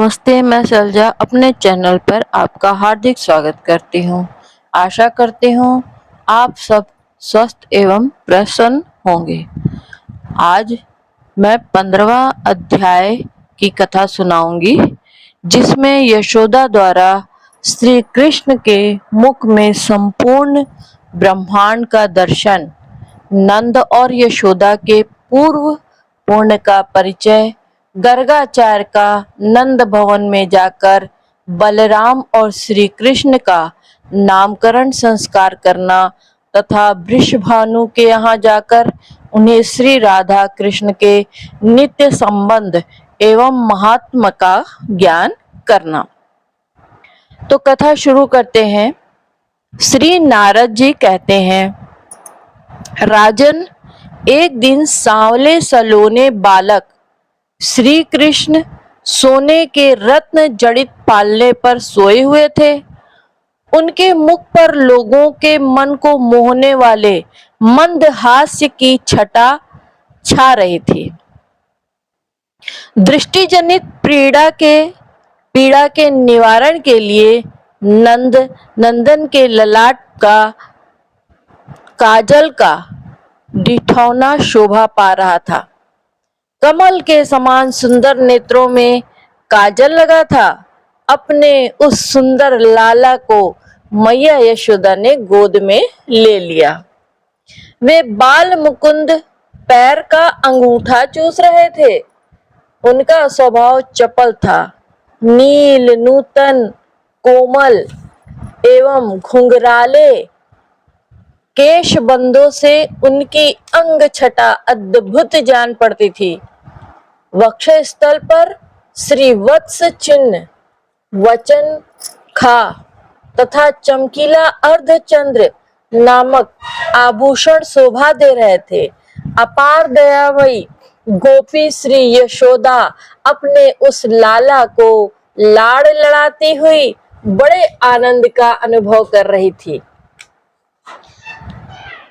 नमस्ते, मैं सलजा अपने चैनल पर आपका हार्दिक स्वागत करती हूँ। आशा करती हूँ आप सब स्वस्थ एवं प्रसन्न होंगे। आज मैं 15वां अध्याय की कथा सुनाऊंगी, जिसमें यशोदा द्वारा श्री कृष्ण के मुख में संपूर्ण ब्रह्मांड का दर्शन, नंद और यशोदा के पूर्व पुण्य का परिचय, गर्गाचार्य का नंद भवन में जाकर बलराम और श्री कृष्ण का नामकरण संस्कार करना तथा वृषभानु के यहाँ जाकर उन्हें श्री राधा कृष्ण के नित्य संबंध एवं महात्म का ज्ञान करना। तो कथा शुरू करते हैं। श्री नारद जी कहते हैं, राजन, एक दिन सांवले सलोने बालक श्री कृष्ण सोने के रत्न जड़ित पालने पर सोए हुए थे। उनके मुख पर लोगों के मन को मोहने वाले मंद हास्य की छटा छा रही थी। दृष्टिजनित पीड़ा के निवारण के लिए नंदन के ललाट का काजल का डिठौना शोभा पा रहा था। कमल के समान सुंदर नेत्रों में काजल लगा था। अपने उस सुंदर लाला को मैया यशोदा ने गोद में ले लिया। वे बाल मुकुंद पैर का अंगूठा चूस रहे थे। उनका स्वभाव चपल था। नील नूतन कोमल एवं घुंघराले केश बंदों से उनकी अंग छटा अद्भुत जान पड़ती थी। वक्षस्थल पर श्रीवत्स चिन्ह, वचन खा तथा चमकीला अर्धचंद्र नामक आभूषण शोभा दे रहे थे। अपार दयामयी गोपी श्री यशोदा अपने उस लाला को लाड़ लड़ाती हुई बड़े आनंद का अनुभव कर रही थी।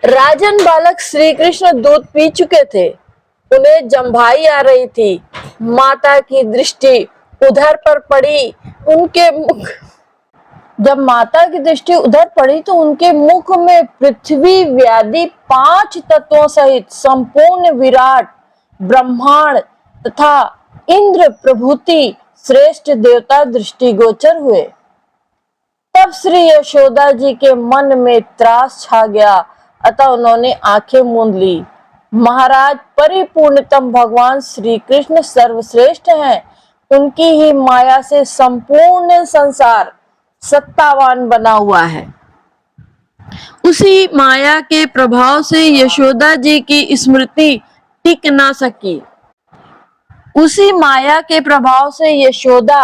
राजन बालक श्री कृष्ण दूध पी चुके थे। उन्हें जम्भाई आ रही थी। माता की दृष्टि उधर पर पड़ी। जब माता की दृष्टि उधर पड़ी तो उनके मुख में पृथ्वी व्याधि 5 तत्वों सहित संपूर्ण विराट ब्रह्मांड तथा इंद्र प्रभृति श्रेष्ठ देवता दृष्टिगोचर हुए। तब श्री यशोदा जी के मन में त्रास छा गया, अतः उन्होंने आंखें मूंद ली। महाराज, परिपूर्णतम भगवान श्री कृष्ण सर्वश्रेष्ठ हैं। उनकी ही माया से संपूर्ण संसार सत्तावान बना हुआ है। उसी माया के प्रभाव से यशोदा जी की स्मृति टिक ना सकी। उसी माया के प्रभाव से यशोदा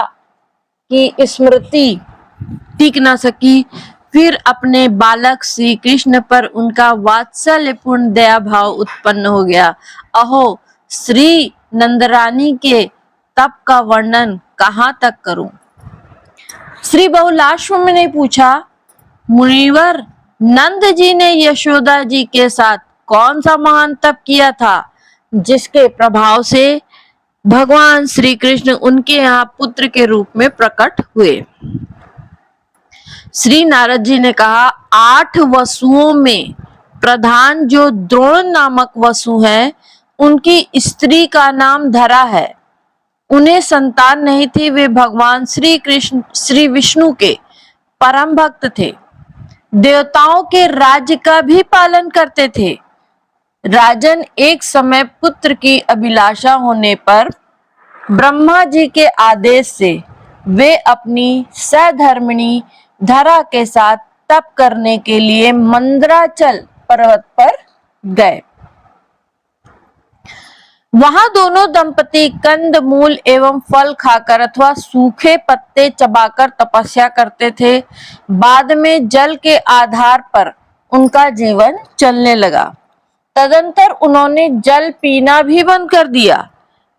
की स्मृति टिक ना सकी। फिर अपने बालक श्री कृष्ण पर उनका वात्सल्यपूर्ण दया भाव उत्पन्न हो गया। अहो, श्री नंदरानी के तप का वर्णन कहाँ तक करूं? श्री बहुलाश्व ने पूछा, मुनिवर, नंद जी ने यशोदा जी के साथ कौन सा महान तप किया था, जिसके प्रभाव से भगवान श्री कृष्ण उनके यहाँ पुत्र के रूप में प्रकट हुए? श्री नारद जी ने कहा, 8 वसुओं में प्रधान जो द्रोण नामक वसु है, उनकी स्त्री का नाम धरा है। उन्हें संतान नहीं थी। वे भगवान श्री कृष्ण श्री विष्णु के परम भक्त थे। देवताओं के राज्य का भी पालन करते थे। राजन, एक समय पुत्र की अभिलाषा होने पर ब्रह्मा जी के आदेश से वे अपनी सहधर्मिणी धरा के साथ तप करने के लिए मंदराचल पर्वत पर गए। वहां दोनों दंपति कंद मूल एवं फल खाकर अथवा सूखे पत्ते चबाकर तपस्या करते थे। बाद में जल के आधार पर उनका जीवन चलने लगा। तदंतर उन्होंने जल पीना भी बंद कर दिया।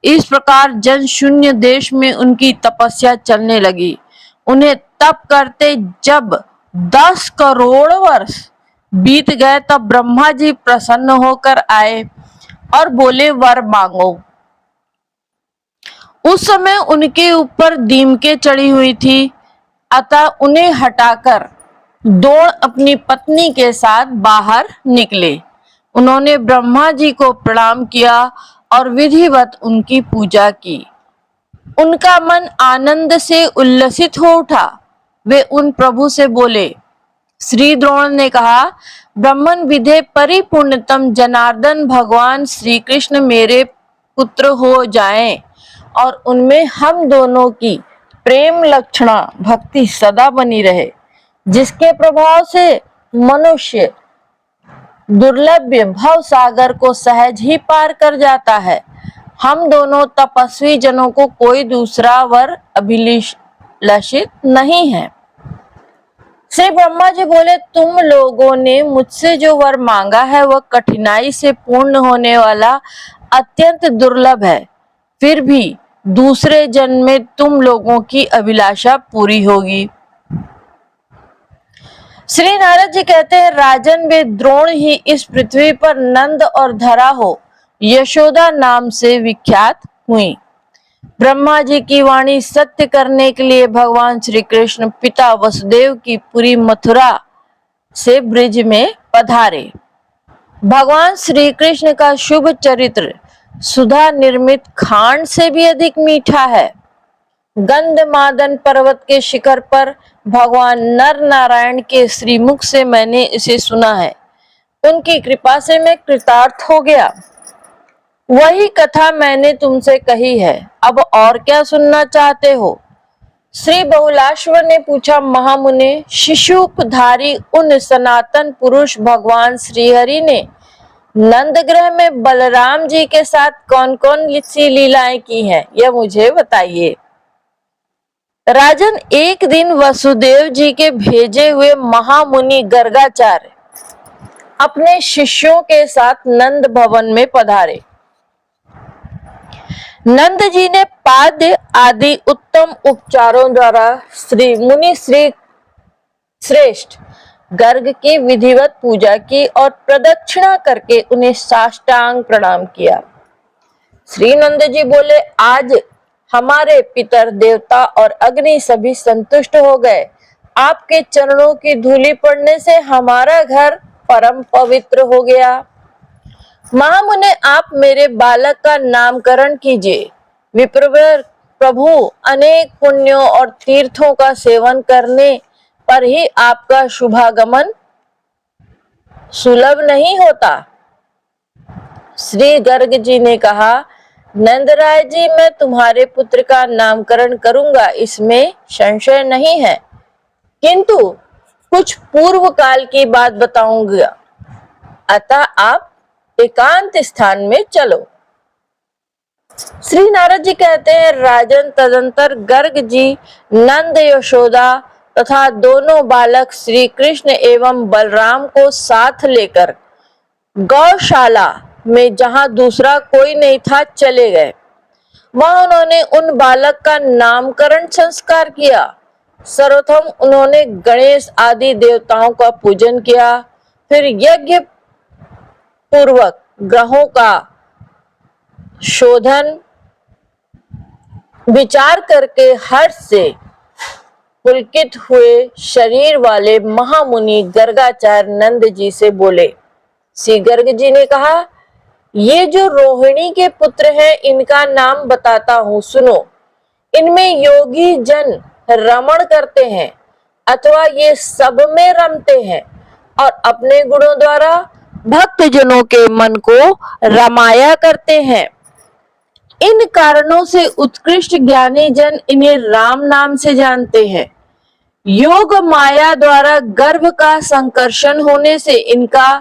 इस प्रकार जन शून्य देश में उनकी तपस्या चलने लगी। उन्हें तप करते जब 10 करोड़ वर्ष बीत गए, तब ब्रह्मा जी प्रसन्न होकर आए और बोले, वर मांगो। उस समय उनके ऊपर दीमकें चढ़ी हुई थी, अतः उन्हें हटाकर द्रोण अपनी पत्नी के साथ बाहर निकले। उन्होंने ब्रह्मा जी को प्रणाम किया और विधिवत उनकी पूजा की। उनका मन आनंद से उल्लसित हो उठा। वे उन प्रभु से बोले। श्री द्रोण ने कहा, ब्रह्मन विधे परिपूर्णतम जनार्दन भगवान श्री कृष्ण मेरे पुत्र हो जाएं और उनमें हम दोनों की प्रेम लक्षणा भक्ति सदा बनी रहे, जिसके प्रभाव से मनुष्य दुर्लभ भव सागर को सहज ही पार कर जाता है। हम दोनों तपस्वी जनों को कोई दूसरा वर अभिलाषित नहीं है। श्री ब्रह्मा जी बोले, तुम लोगों ने मुझसे जो वर मांगा है वह कठिनाई से पूर्ण होने वाला अत्यंत दुर्लभ है। फिर भी दूसरे जन्म में तुम लोगों की अभिलाषा पूरी होगी। श्री नारद जी कहते हैं, राजन वे द्रोण ही इस पृथ्वी पर नंद और धरा हो यशोदा नाम से विख्यात हुई। ब्रह्मा जी की वाणी सत्य करने के लिए भगवान श्री कृष्ण पिता वसुदेव की पूरी मथुरा से ब्रिज में पधारे। भगवान श्री कृष्ण का शुभ चरित्र सुधा निर्मित खांड से भी अधिक मीठा है। गंधमादन पर्वत के शिखर पर भगवान नर नारायण के श्रीमुख से मैंने इसे सुना है। उनकी कृपा से मैं कृतार्थ हो गया। वही कथा मैंने तुमसे कही है, अब और क्या सुनना चाहते हो? श्री बहुलाश्व ने पूछा, महामुने, शिशुपधारी उन सनातन पुरुष भगवान श्रीहरि ने नंदग्रह में बलराम जी के साथ कौन कौन सी लीलाएं की हैं, यह मुझे बताइए। राजन, एक दिन वसुदेव जी के भेजे हुए महामुनि गर्गाचार्य अपने शिष्यों के साथ नंद भवन में पधारे। नंद जी ने पाद्य आदि उत्तम उपचारों द्वारा मुनि श्रेष्ठ गर्ग की विधिवत पूजा की और प्रदक्षिणा करके उन्हें साष्टांग प्रणाम किया। श्री नंद जी बोले, आज हमारे पितर देवता और अग्नि सभी संतुष्ट हो गए। आपके चरणों की धूलि पड़ने से हमारा घर परम पवित्र हो गया। महामुने, आप मेरे बालक का नामकरण कीजिए। विप्रवर प्रभु, अनेक पुण्यों और तीर्थों का सेवन करने पर ही आपका शुभागमन सुलभ नहीं होता। श्री गर्ग जी ने कहा, नंदराय जी, मैं तुम्हारे पुत्र का नामकरण करूंगा, इसमें संशय नहीं है, किंतु कुछ पूर्व काल की बात बताऊंगा, अतः आप एकांत स्थान में चलो। श्री नारद जी कहते हैं, राजन, तदंतर गर्ग जी नंद, यशोदा तथा दोनों बालक श्री कृष्ण एवं बलराम को साथ लेकर गौशाला में जहां दूसरा कोई नहीं था चले गए। वहां उन्होंने उन बालक का नामकरण संस्कार किया। सर्वप्रथम उन्होंने गणेश आदि देवताओं का पूजन किया, फिर यज्ञ पूर्वक ग्रहों का शोधन विचार करके हर्ष से पुलकित हुए शरीर वाले महामुनि गर्गाचार्य नंद जी से बोले। श्री गर्ग जी ने कहा, ये जो रोहिणी के पुत्र हैं, इनका नाम बताता हूँ, सुनो। इनमें योगी जन रमण करते हैं अथवा ये सब में रमते हैं और अपने गुणों द्वारा भक्त जनों के मन को रमाया करते हैं। इन कारणों से उत्कृष्ट ज्ञानी जन इन्हें राम नाम से जानते हैं। योग माया द्वारा गर्भ का संकर्षण होने से इनका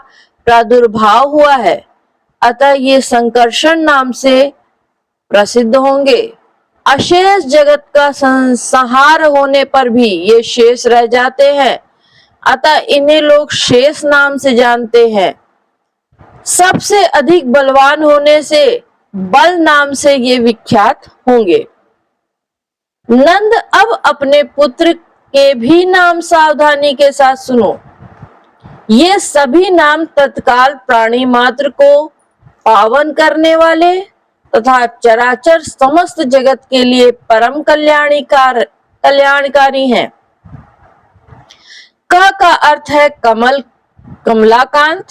प्रादुर्भाव हुआ है, अतः ये संकर्षण नाम से प्रसिद्ध होंगे। अशेष जगत का संहार होने पर भी ये शेष रह जाते हैं, अतः इन्हें लोग शेष नाम से जानते हैं। सबसे अधिक बलवान होने से बल नाम से ये विख्यात होंगे। नंद, अब अपने पुत्र के भी नाम सावधानी के साथ सुनो। ये सभी नाम तत्काल प्राणी मात्र को पावन करने वाले, तथा चराचर समस्त जगत के लिए परम कल्याणकारी हैं। क का अर्थ है कमल, कमलाकांत।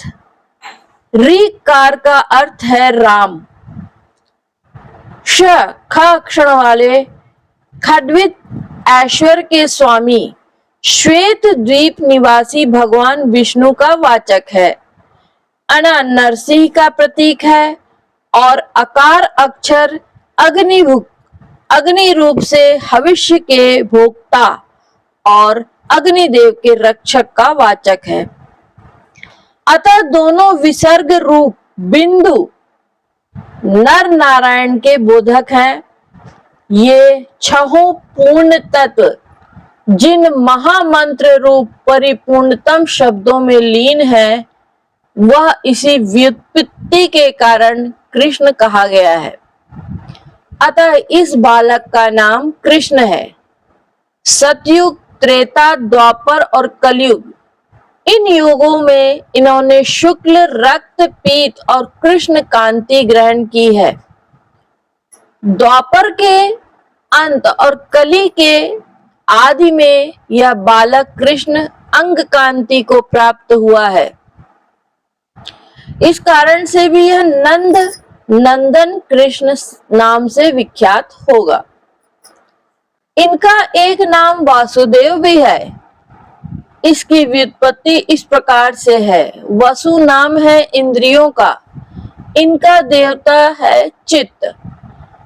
कार का अर्थ है राम। ख अक्षर वाले खड्वित ऐश्वर्य के स्वामी श्वेत द्वीप निवासी भगवान विष्णु का वाचक है। नरसिंह का प्रतीक है और आकार अक्षर अग्नि रूप से हविष्य के भोक्ता और अग्निदेव के रक्षक का वाचक है। अतः दोनों विसर्ग रूप बिंदु नर नारायण के बोधक हैं। ये छहों पूर्ण तत्व जिन महामंत्र रूप परिपूर्णतम शब्दों में लीन है, वह इसी व्युत्पत्ति के कारण कृष्ण कहा गया है। अतः इस बालक का नाम कृष्ण है। सतयुग, त्रेता, द्वापर और कलयुग, इन युगों में इन्होंने शुक्ल, रक्त, पीत और कृष्ण कांति ग्रहण की है। द्वापर के अंत और कली के आदि में यह बालक कृष्ण अंग कांति को प्राप्त हुआ है। इस कारण से भी यह नंदन कृष्ण नाम से विख्यात होगा। इनका एक नाम वासुदेव भी है। इसकी व्युत्पत्ति इस प्रकार से है। वसु नाम है इंद्रियों का। इनका देवता है चित्त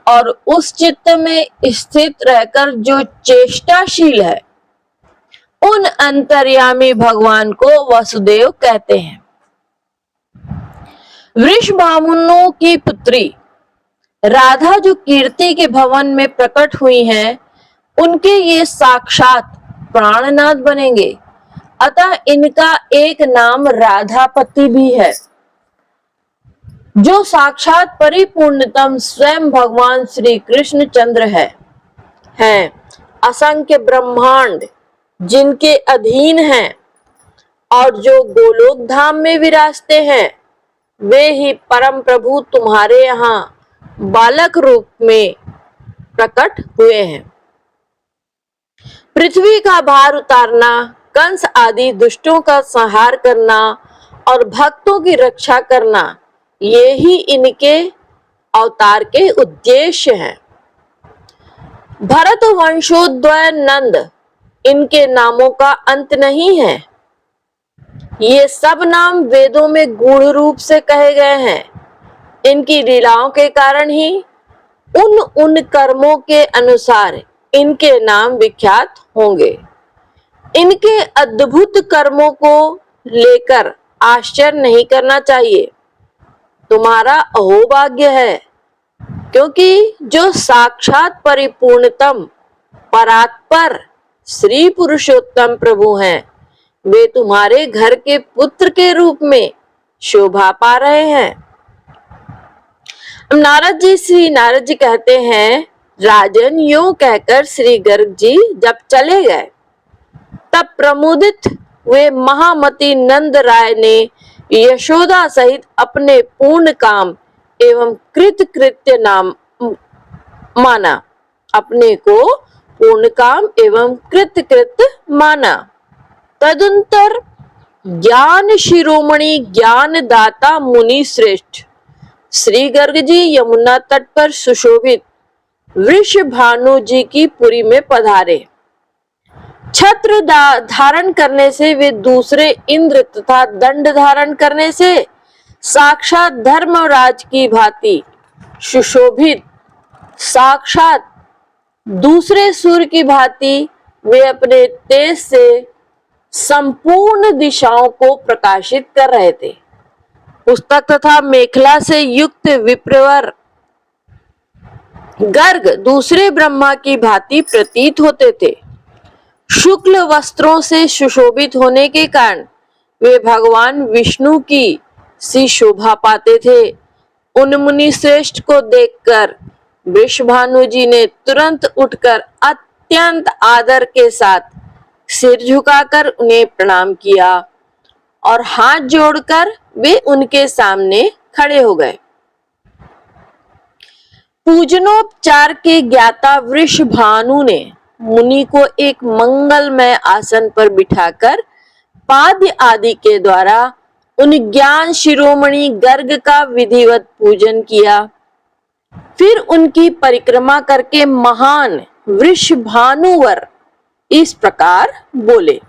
और उस चित्त में स्थित रहकर जो चेष्टाशील है, उन अंतर्यामी भगवान को वसुदेव कहते हैं। वृषभानुओं की पुत्री राधा जो कीर्ति के भवन में प्रकट हुई हैं, उनके ये साक्षात प्राणनाथ बनेंगे। अतः इनका एक नाम राधापति भी है। जो साक्षात परिपूर्णतम स्वयं भगवान श्री कृष्ण चंद्र है। असंख्य ब्रह्मांड जिनके अधीन हैं और जो गोलोक धाम में विराजते हैं, वे ही परम प्रभु तुम्हारे यहाँ बालक रूप में प्रकट हुए हैं। पृथ्वी का भार उतारना, कंस आदि दुष्टों का संहार करना और भक्तों की रक्षा करना, ये ही इनके अवतार के उद्देश्य हैं। भरत वंशोद्भव नंद, इनके नामों का अंत नहीं है। ये सब नाम वेदों में गूढ़ रूप से कहे गए हैं। इनकी लीलाओं के कारण ही उन कर्मों के अनुसार इनके नाम विख्यात होंगे। इनके अद्भुत कर्मों को लेकर आश्चर्य नहीं करना चाहिए। तुम्हारा अहोभाग्य है, क्योंकि जो साक्षात परिपूर्णतम परात्पर श्री पुरुषोत्तम प्रभु हैं, वे तुम्हारे घर के पुत्र के रूप में शोभा पा रहे हैं। श्री नारद जी कहते हैं, राजन यूं कहकर श्री गर्ग जी जब चले गए, तब प्रमुदित हुए महामती नंद राय ने यशोदा सहित अपने पूर्ण काम एवं कृत्य नाम माना। अपने को पूर्ण काम एवं कृत माना। तदंतर ज्ञान शिरोमणि ज्ञान दाता मुनि श्रेष्ठ श्री गर्ग जी यमुना तट पर सुशोभित वृषभानु जी की पुरी में पधारे। छत्र धारण करने से वे दूसरे इंद्र तथा दंड धारण करने से साक्षात धर्मराज की भांति सुशोभित, साक्षात दूसरे सूर्य की भांति वे अपने तेज से संपूर्ण दिशाओं को प्रकाशित कर रहे थे। पुस्तक तथा मेखला से युक्त विप्रवर गर्ग दूसरे ब्रह्मा की भांति प्रतीत होते थे। शुक्ल वस्त्रों से सुशोभित होने के कारण वे भगवान विष्णु की सी शोभा पाते थे। उन मुनि श्रेष्ठ को देखकर वृषभानु जी ने तुरंत उठकर अत्यंत आदर के साथ सिर झुकाकर उन्हें प्रणाम किया और हाथ जोड़कर वे उनके सामने खड़े हो गए। पूजनोपचार के ज्ञाता वृषभानु ने मुनि को एक मंगलमय आसन पर बिठाकर पाद्य आदि के द्वारा उन ज्ञान शिरोमणि गर्ग का विधिवत पूजन किया। फिर उनकी परिक्रमा करके महान वृषभानुवर इस प्रकार बोले।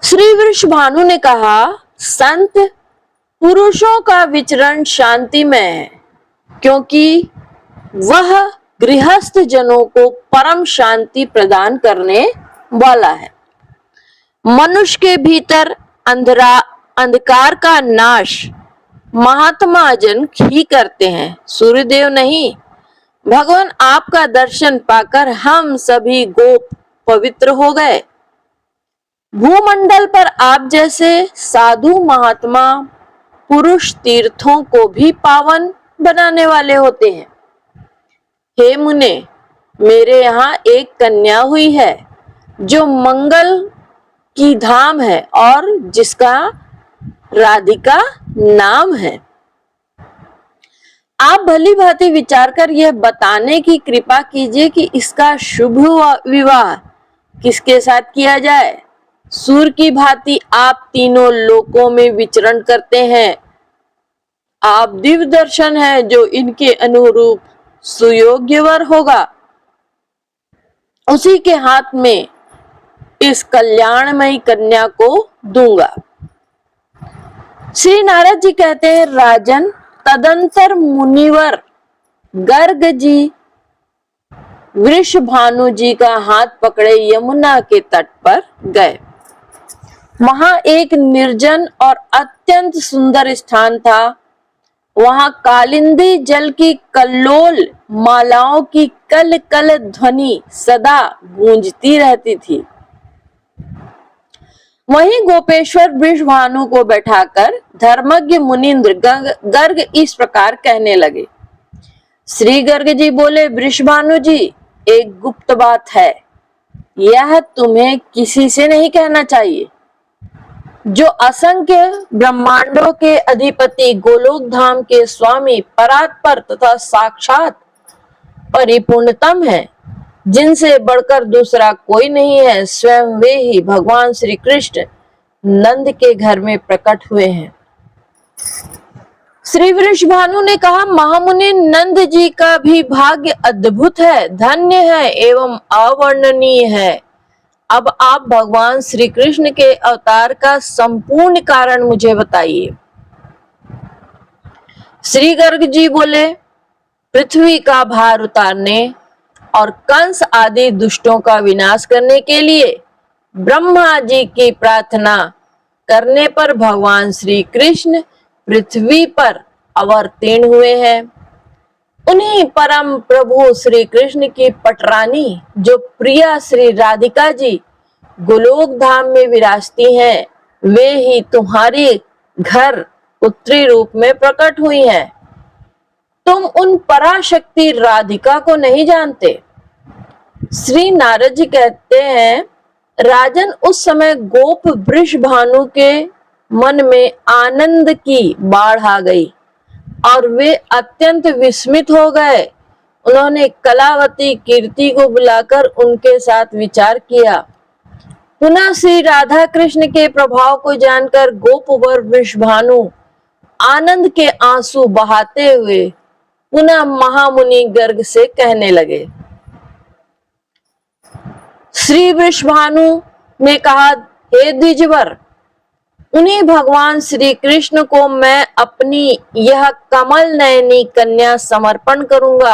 श्री वृषभानु ने कहा, संत, पुरुषों का विचरण शांतिमय है, क्योंकि वह गृहस्थ जनों को परम शांति प्रदान करने वाला है। मनुष्य के भीतर अंधकार का नाश महात्मा जन ही करते हैं, सूर्यदेव नहीं। भगवान आपका दर्शन पाकर हम सभी गोप पवित्र हो गए। भूमंडल पर आप जैसे साधु महात्मा पुरुष तीर्थों को भी पावन बनाने वाले होते हैं। हे मुने, मेरे यहाँ एक कन्या हुई है जो मंगल की धाम है और जिसका राधिका नाम है। आप भली भांति विचार कर यह बताने की कृपा कीजिए कि इसका शुभ विवाह किसके साथ किया जाए। सूर्य की भांति आप तीनों लोकों में विचरण करते हैं। आप दिव्य दर्शन है जो इनके अनुरूप सुयोग्य वर होगा, उसी के हाथ में इस कल्याणमयी कन्या को दूंगा। श्री नारद जी कहते हैं, राजन, तदंतर मुनिवर गर्ग जी वृषभानु जी का हाथ पकड़े यमुना के तट पर गए। वहां एक निर्जन और अत्यंत सुंदर स्थान था। वहां कालिंदी जल की कल्लोल मालाओं की कल कल ध्वनि सदा गूंजती रहती थी। वहीं गोपेश्वर वृषभानु को बैठाकर धर्मज्ञ मुनीन्द्र गर्ग इस प्रकार कहने लगे। श्री गर्ग जी बोले, वृषभानु जी, एक गुप्त बात है, यह तुम्हें किसी से नहीं कहना चाहिए। जो असंख्य ब्रह्मांडों के अधिपति गोलोक धाम के स्वामी परात्पर तथा साक्षात परिपूर्णतम है, जिनसे बढ़कर दूसरा कोई नहीं है, स्वयं वे ही भगवान श्री कृष्ण नंद के घर में प्रकट हुए हैं। श्री वृषभानु ने कहा, महामुनि, नंद जी का भी भाग्य अद्भुत है, धन्य है एवं अवर्णनीय है। अब आप भगवान श्री कृष्ण के अवतार का संपूर्ण कारण मुझे बताइए। श्री गर्ग जी बोले, पृथ्वी का भार उतारने और कंस आदि दुष्टों का विनाश करने के लिए ब्रह्मा जी की प्रार्थना करने पर भगवान श्री कृष्ण पृथ्वी पर अवतीर्ण हुए हैं। उन्हीं परम प्रभु श्री कृष्ण की पटरानी जो प्रिया श्री राधिका जी गोलोक धाम में विराजती हैं, वे ही तुम्हारे घर पुत्री रूप में प्रकट हुई हैं। तुम उन पराशक्ति राधिका को नहीं जानते। श्री नारद जी कहते हैं, राजन, उस समय गोप वृषभानु के मन में आनंद की बाढ़ आ गई और वे अत्यंत विस्मित हो गए। उन्होंने कलावती कीर्ति को बुलाकर उनके साथ विचार किया। पुनः श्री राधा कृष्ण के प्रभाव को जानकर गोपवर वृषभानु आनंद के आंसू बहाते हुए पुनः महामुनि गर्ग से कहने लगे। श्री वृषभानु ने कहा, हे द्विजवर, उन्हीं भगवान श्री कृष्ण को मैं अपनी यह कमल नयनी कन्या समर्पण करूंगा।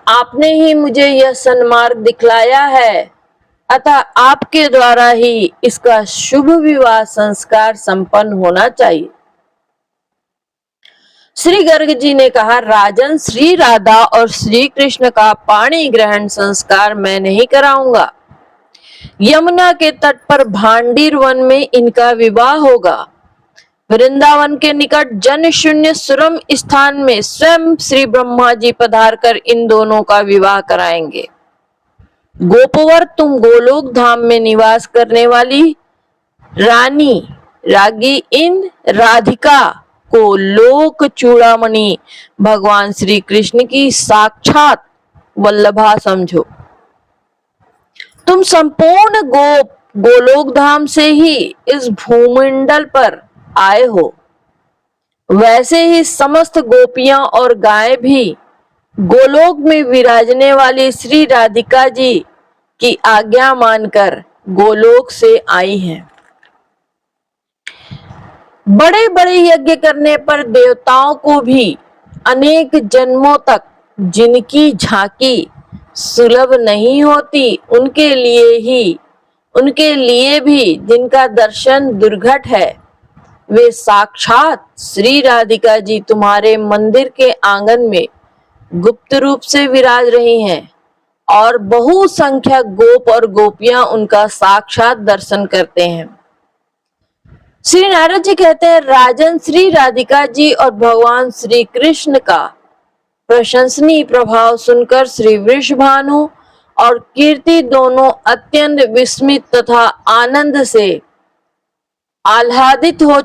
आपने ही मुझे यह सन्मार्ग दिखलाया है, अतः आपके द्वारा ही इसका शुभ विवाह संस्कार संपन्न होना चाहिए। श्री गर्ग जी ने कहा, राजन, श्री राधा और श्री कृष्ण का पाणी ग्रहण संस्कार मैं नहीं कराऊंगा। यमुना के तट पर भांडीर वन में इनका विवाह होगा। वृंदावन के निकट जन शून्य सुरम स्थान में स्वयं श्री ब्रह्मा जी पधार कर इन दोनों का विवाह कराएंगे। गोपवर, तुम गोलोक धाम में निवास करने वाली रानी रागी इन राधिका को लोक चूड़ामणि भगवान श्री कृष्ण की साक्षात वल्लभा समझो। तुम संपूर्ण गोलोक धाम से ही इस भूमंडल पर आए हो। वैसे ही समस्त गोपियां और गाय भी गोलोक में विराजने वाली श्री राधिका जी की आज्ञा मानकर गोलोक से आई हैं। बड़े बड़े यज्ञ करने पर देवताओं को भी अनेक जन्मों तक जिनकी झांकी सुलभ नहीं होती, उनके लिए भी जिनका दर्शन दुर्घट है, वे साक्षात श्री राधिका जी तुम्हारे मंदिर के आंगन में गुप्त रूप से विराज रही हैं और बहुसंख्यक गोप और गोपियां उनका साक्षात दर्शन करते हैं। श्री नारद जी कहते हैं, राजन, श्री राधिका जी और भगवान श्री कृष्ण का प्रशंसनीय प्रभाव सुनकर श्री वृषभानु और कीर्ति दोनों अत्यंत विस्मित तथा आनंद से आह्लादित हो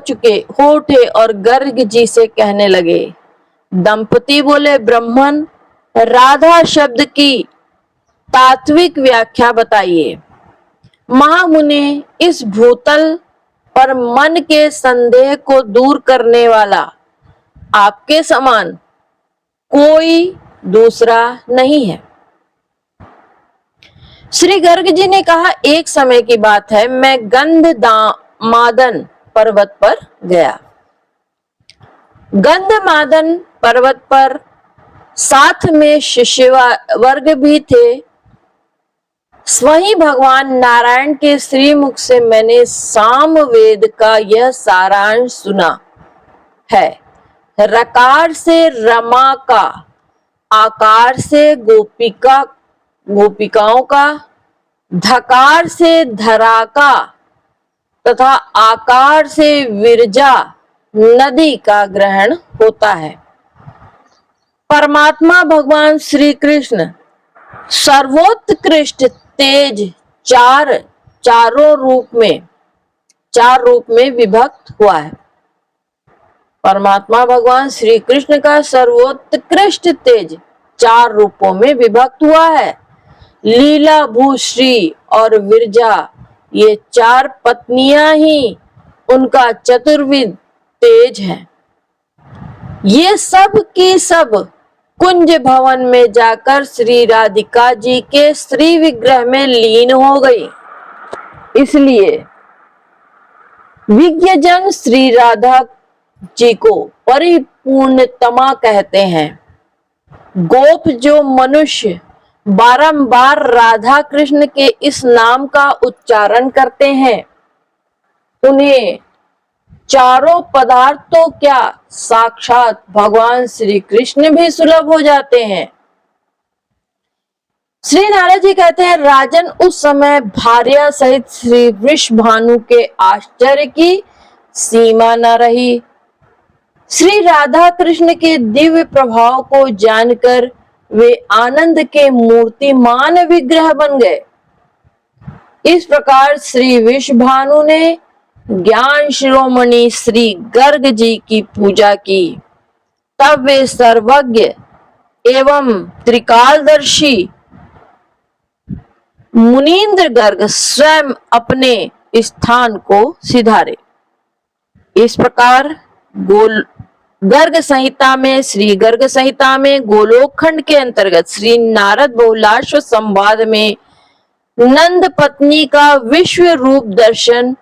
उठे और गर्ग जी से कहने लगे। दंपति बोले, ब्राह्मण, राधा शब्द की तात्विक व्याख्या बताइए। महामुने, इस भूतल पर मन के संदेह को दूर करने वाला आपके समान कोई दूसरा नहीं है। श्री गर्ग जी ने कहा, एक समय की बात है, मैं गंधमादन पर्वत पर गया। गंधमादन पर्वत पर साथ में शिष्य वर्ग भी थे। वहीं भगवान नारायण के श्रीमुख से मैंने सामवेद का यह सारांश सुना है। रकार से रमा का, आकार से गोपिकाओं का, धकार से धरा का तथा आकार से विरजा नदी का ग्रहण होता है। परमात्मा भगवान श्री कृष्ण सर्वोत्कृष्ट तेज चार रूप में विभक्त हुआ है। परमात्मा भगवान श्री कृष्ण का सर्वोत्कृष्ट तेज 4 रूपों में विभक्त हुआ है। लीला, भूश्री और विरजा, ये 4 पत्नियां ही उनका चतुर्विध तेज है। ये सब की सब कुंज भवन में जाकर श्री राधिका जी के श्री विग्रह में लीन हो गई। इसलिए विज्ञजन श्री राधा जी को परिपूर्णतमा कहते हैं। गोप जो मनुष्य बारंबार राधा कृष्ण के इस नाम का उच्चारण करते हैं, उन्हें चारों पदार्थ तो क्या, साक्षात भगवान श्री कृष्ण भी सुलभ हो जाते हैं। श्री नारद जी कहते हैं, राजन, उस समय भार्या सहित श्री वृषभानु के आश्चर्य की सीमा न रही। श्री राधा कृष्ण के दिव्य प्रभाव को जानकर वे आनंद के मूर्तिमान विग्रह बन गए। इस प्रकार श्री वृषभानु ने ज्ञान शिरोमणि श्री गर्ग जी की पूजा की। तब वे सर्वज्ञ एवं त्रिकालदर्शी मुनीन्द्र गर्ग स्वयं अपने स्थान को सिधारे। इस प्रकार गर्ग संहिता में, श्री गर्ग संहिता में गोलोक खंड के अंतर्गत श्री नारद बहुलाश्व संवाद में नंद पत्नी का विश्व रूप दर्शन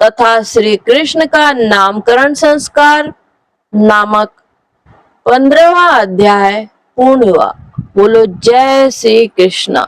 तथा श्री कृष्ण का नामकरण संस्कार नामक 15वां अध्याय पूर्ण हुआ। बोलो जय श्री कृष्ण।